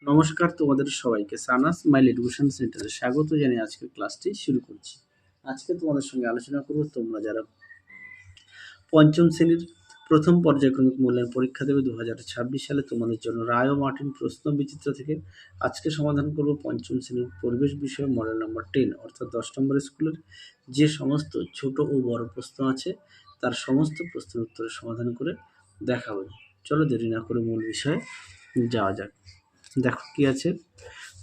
নমস্কার তোমাদের সবাইকে সানাস মাইল এডুকেশন সেন্টারে স্বাগত জানিয়ে আজকের ক্লাসটি শুরু করছি। আজকে তোমাদের সঙ্গে আলোচনা করব তোমরা যারা পঞ্চম শ্রেণীর প্রথম পর্যায়ক্রমিক মূল্যায়ন পরীক্ষা দেবে 2026 সালে তোমাদের জন্য রায় ও মার্টিন প্রশ্ন বিচিত্র থেকে আজকে সমাধান করব পঞ্চম শ্রেণীর পরিবেশ বিষয়ে মডেল নাম্বার 10 অর্থাৎ 10 নম্বর স্কুলের যে সমস্ত ছোট ও বড় প্রশ্ন আছে তার সমস্ত প্রশ্নের উত্তরের সমাধান করে দেখাবো। চলো দেরি না করে মূল বিষয়ে যাওয়া যাক। দেখো কি আছে,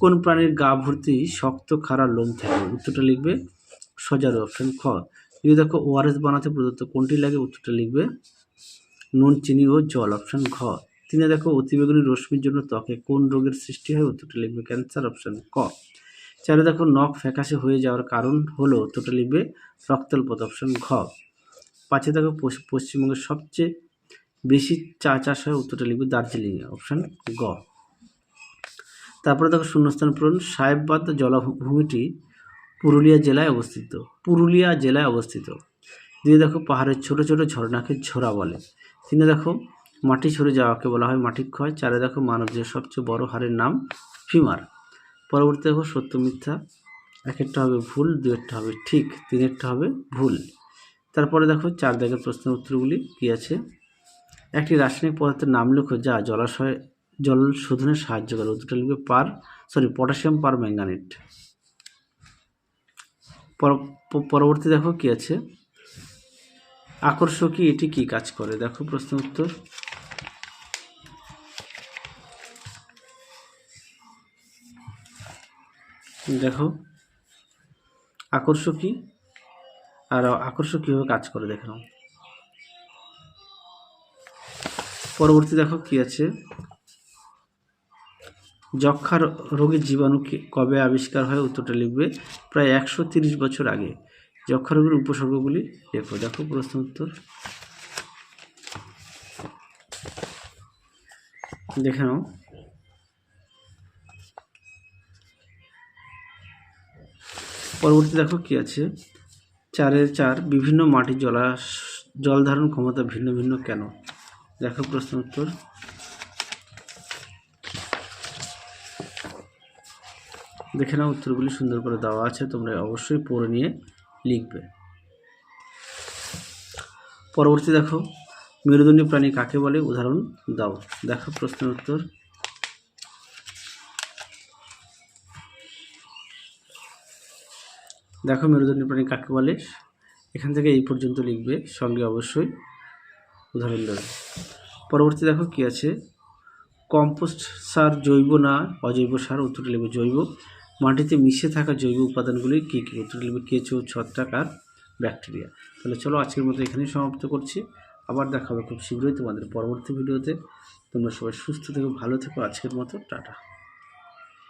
কোন প্রাণীর গা ভর্তি শক্ত খাড়া লোম থাকে? উত্তরটা লিখবে সজারু, অপশন খ। যদি দেখো ওআরএস বানাতে প্রদত্ত কোনটি লাগে? উত্তরটা লিখবে নুন, চিনি ও জল, অপশন ঘ। তিনে দেখো অতিবেগুনি রশ্মির জন্য ত্বকে কোন রোগের সৃষ্টি হয়? উত্তরটা লিখবে ক্যান্সার, অপশন ক। চারে দেখো নখ ফ্যাকাশে হয়ে যাওয়ার কারণ হলো? উত্তরটা লিখবে রক্তাল্পতা, অপশন ঘ। পাঁচে দেখো পশ্চিমবঙ্গের সবচেয়ে বেশি চা চাষ হয়? উত্তরটা লিখবে দার্জিলিংয়ে, অপশন গ। তারপরে দেখো শূন্যস্থান পূরণ। সাহেববাদ জলাভূমিটি পুরুলিয়া জেলায় অবস্থিত। দিয়ে দেখো পাহাড়ের ছোট ছোট ঝর্ণাকে ঝোড়া বলে। তিনে দেখো মাটি সরে যাওয়াকে বলা হয় মাটি ক্ষয়। চারে দেখো মানবদেহের সবচেয়ে বড় হাড়ের নাম ফিমার। পরবর্তী দেখো সত্য মিথ্যা, একেরটা হবে ভুল, দুয়েরটা হবে ঠিক, তিনেরটা হবে ভুল। তারপরে দেখো চার দাগের প্রশ্নের উত্তরগুলি কি আছে। একটি রাসায়নিক পদার্থের নাম লেখো যা জল শোধনে সাহায্য করে। উত্তরটা লিখবে পটাশিয়াম পারম্যাঙ্গানেট। পরবর্তী দেখো কি আছে, আকর্ষকী এটি কি কাজ করে? দেখো প্রশ্ন উত্তর। দেখো আকর্ষকী আর আকর্ষক কীভাবে কাজ করে দেখে নাও। পরবর্তী দেখো কি আছে, যক্ষা রোগের জীবাণু কবে আবিষ্কার হয়? উত্তরটা লিখবে প্রায় 130 বছর আগে। যক্ষা রোগের উপসর্গগুলি লেখো। দেখো প্রশ্ন উত্তর দেখে নাও। পরবর্তী দেখো কি আছে, 4 বিভিন্ন মাটির জল ধারণ ক্ষমতা ভিন্ন ভিন্ন কেন? দেখো প্রশ্ন উত্তর। দেখে নাও, উত্তরগুলি সুন্দর করে দেওয়া আছে, তোমরা অবশ্যই পড়ে নিয়ে লিখবে। পরবর্তী দেখো মেরুদণ্ডী প্রাণী কাকে বলে? উদাহরণ দাও। দেখো প্রশ্নের উত্তর। দেখো মেরুদণ্ডী প্রাণী কাকে বলে, এখান থেকে এই পর্যন্ত লিখবে, সঙ্গে অবশ্যই উদাহরণ দেবে। পরবর্তী দেখো কি আছে, কম্পোস্ট সার জৈব না অজৈব সার? উত্তরটা লিখবে জৈব। মাটিতে মিশে থাকা জৈব উপাদানগুলি কী কী? উত্তরটা লিখবে কেঁচো, ছত্রাক আর ব্যাকটেরিয়া। তাহলে চলো আজকের মতো এখানেই সমাপ্ত করছি। আবার দেখা হবে খুব শীঘ্রই তোমাদের পরবর্তী ভিডিওতে। তোমরা সবাই সুস্থ থেকো, ভালো থেকো। আজকের মতো টাটা।